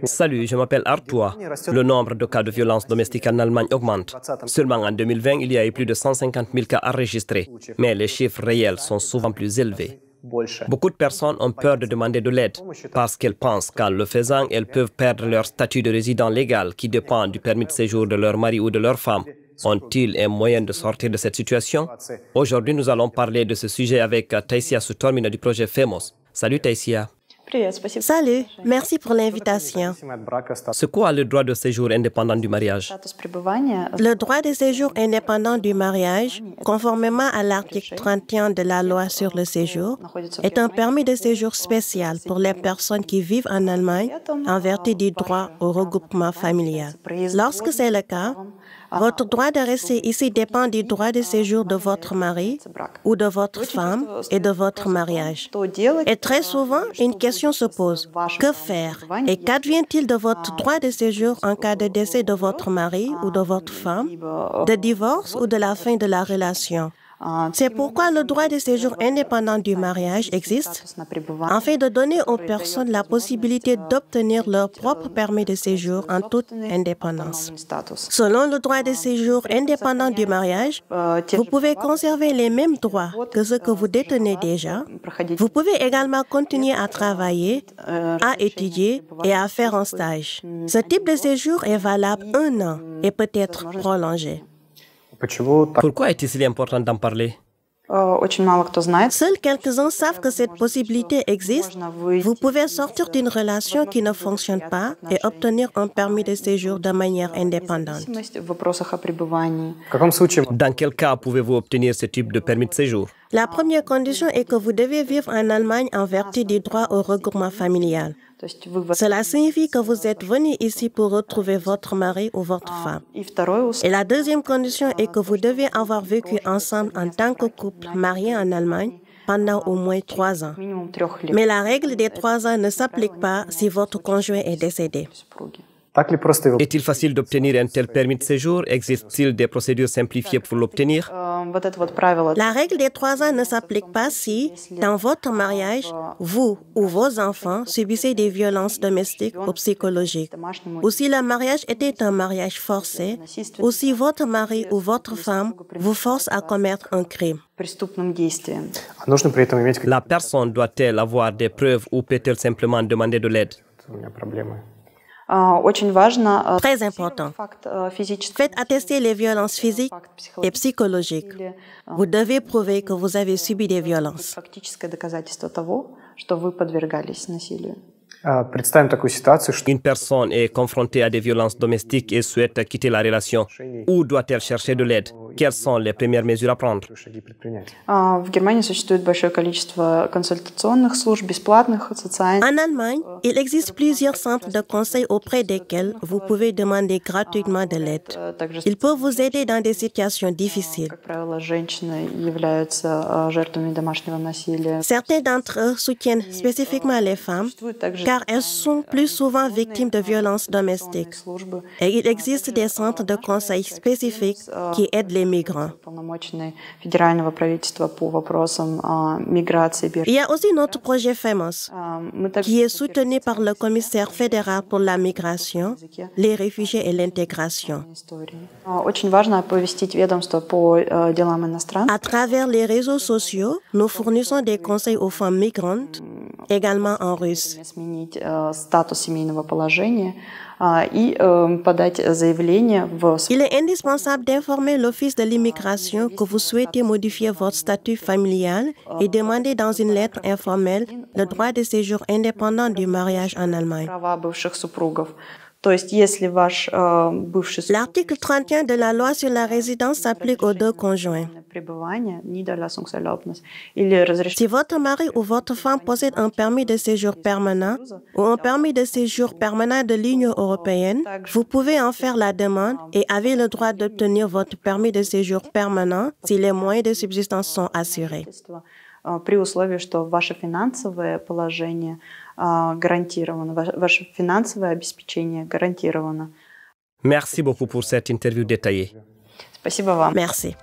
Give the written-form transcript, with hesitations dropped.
Salut, je m'appelle Artois. Le nombre de cas de violence domestique en Allemagne augmente. Seulement en 2020, il y a eu plus de 150 000 cas enregistrés. Mais les chiffres réels sont souvent plus élevés. Beaucoup de personnes ont peur de demander de l'aide parce qu'elles pensent qu'en le faisant, elles peuvent perdre leur statut de résident légal qui dépend du permis de séjour de leur mari ou de leur femme. Ont-ils un moyen de sortir de cette situation? Aujourd'hui, nous allons parler de ce sujet avec Taïsia Sutormina du projet FEMOS. Salut Taïsia. Salut, merci pour l'invitation. C'est quoi le droit de séjour indépendant du mariage? Le droit de séjour indépendant du mariage, conformément à l'article 31 de la loi sur le séjour, est un permis de séjour spécial pour les personnes qui vivent en Allemagne en vertu du droit au regroupement familial. Lorsque c'est le cas, votre droit de rester ici dépend du droit de séjour de votre mari ou de votre femme et de votre mariage. Et très souvent, une question se pose. Que faire? Et qu'advient-il de votre droit de séjour en cas de décès de votre mari ou de votre femme, de divorce ou de la fin de la relation? C'est pourquoi le droit de séjour indépendant du mariage existe, afin de donner aux personnes la possibilité d'obtenir leur propre permis de séjour en toute indépendance. Selon le droit de séjour indépendant du mariage, vous pouvez conserver les mêmes droits que ceux que vous détenez déjà. Vous pouvez également continuer à travailler, à étudier et à faire un stage. Ce type de séjour est valable 1 an et peut être prolongé. Pourquoi est-il si important d'en parler? Seuls quelques-uns savent que cette possibilité existe. Vous pouvez sortir d'une relation qui ne fonctionne pas et obtenir un permis de séjour de manière indépendante. Dans quel cas pouvez-vous obtenir ce type de permis de séjour? La première condition est que vous devez vivre en Allemagne en vertu du droit au regroupement familial. Cela signifie que vous êtes venu ici pour retrouver votre mari ou votre femme. Et la deuxième condition est que vous devez avoir vécu ensemble en tant que couple marié en Allemagne pendant au moins 3 ans. Mais la règle des 3 ans ne s'applique pas si votre conjoint est décédé. Est-il facile d'obtenir un tel permis de séjour? Existe-t-il des procédures simplifiées pour l'obtenir? La règle des 3 ans ne s'applique pas si, dans votre mariage, vous ou vos enfants subissez des violences domestiques ou psychologiques, ou si le mariage était un mariage forcé, ou si votre mari ou votre femme vous force à commettre un crime. La personne doit-elle avoir des preuves ou peut-elle simplement demander de l'aide? Très important. Faites attester les violences physiques et psychologiques. Vous devez prouver que vous avez subi des violences. Une personne est confrontée à des violences domestiques et souhaite quitter la relation. Où doit-elle chercher de l'aide? Quelles sont les premières mesures à prendre? En Allemagne, il existe plusieurs centres de conseil auprès desquels vous pouvez demander gratuitement de l'aide. Ils peuvent vous aider dans des situations difficiles. Certains d'entre eux soutiennent spécifiquement les femmes, car elles sont plus souvent victimes de violences domestiques. Et il existe des centres de conseil spécifiques qui aident les migrants. Il y a aussi notre projet FEMOS, qui est soutenu par le commissaire fédéral pour la migration, les réfugiés et l'intégration. À travers les réseaux sociaux, nous fournissons des conseils aux femmes migrantes, également en russe. Il est indispensable d'informer l'Office de l'immigration que vous souhaitez modifier votre statut familial et demander dans une lettre informelle le droit de séjour indépendant du mariage en Allemagne. L'article 31 de la loi sur la résidence s'applique aux 2 conjoints. Si votre mari ou votre femme possède un permis de séjour permanent ou un permis de séjour permanent de l'Union européenne, vous pouvez en faire la demande et avez le droit d'obtenir votre permis de séjour permanent si les moyens de subsistance sont assurés. При условии, что ваше финансовое положение гарантировано, ваше финансовое обеспечение гарантировано. Merci beaucoup pour cette interview détaillée. Спасибо вам. Merci.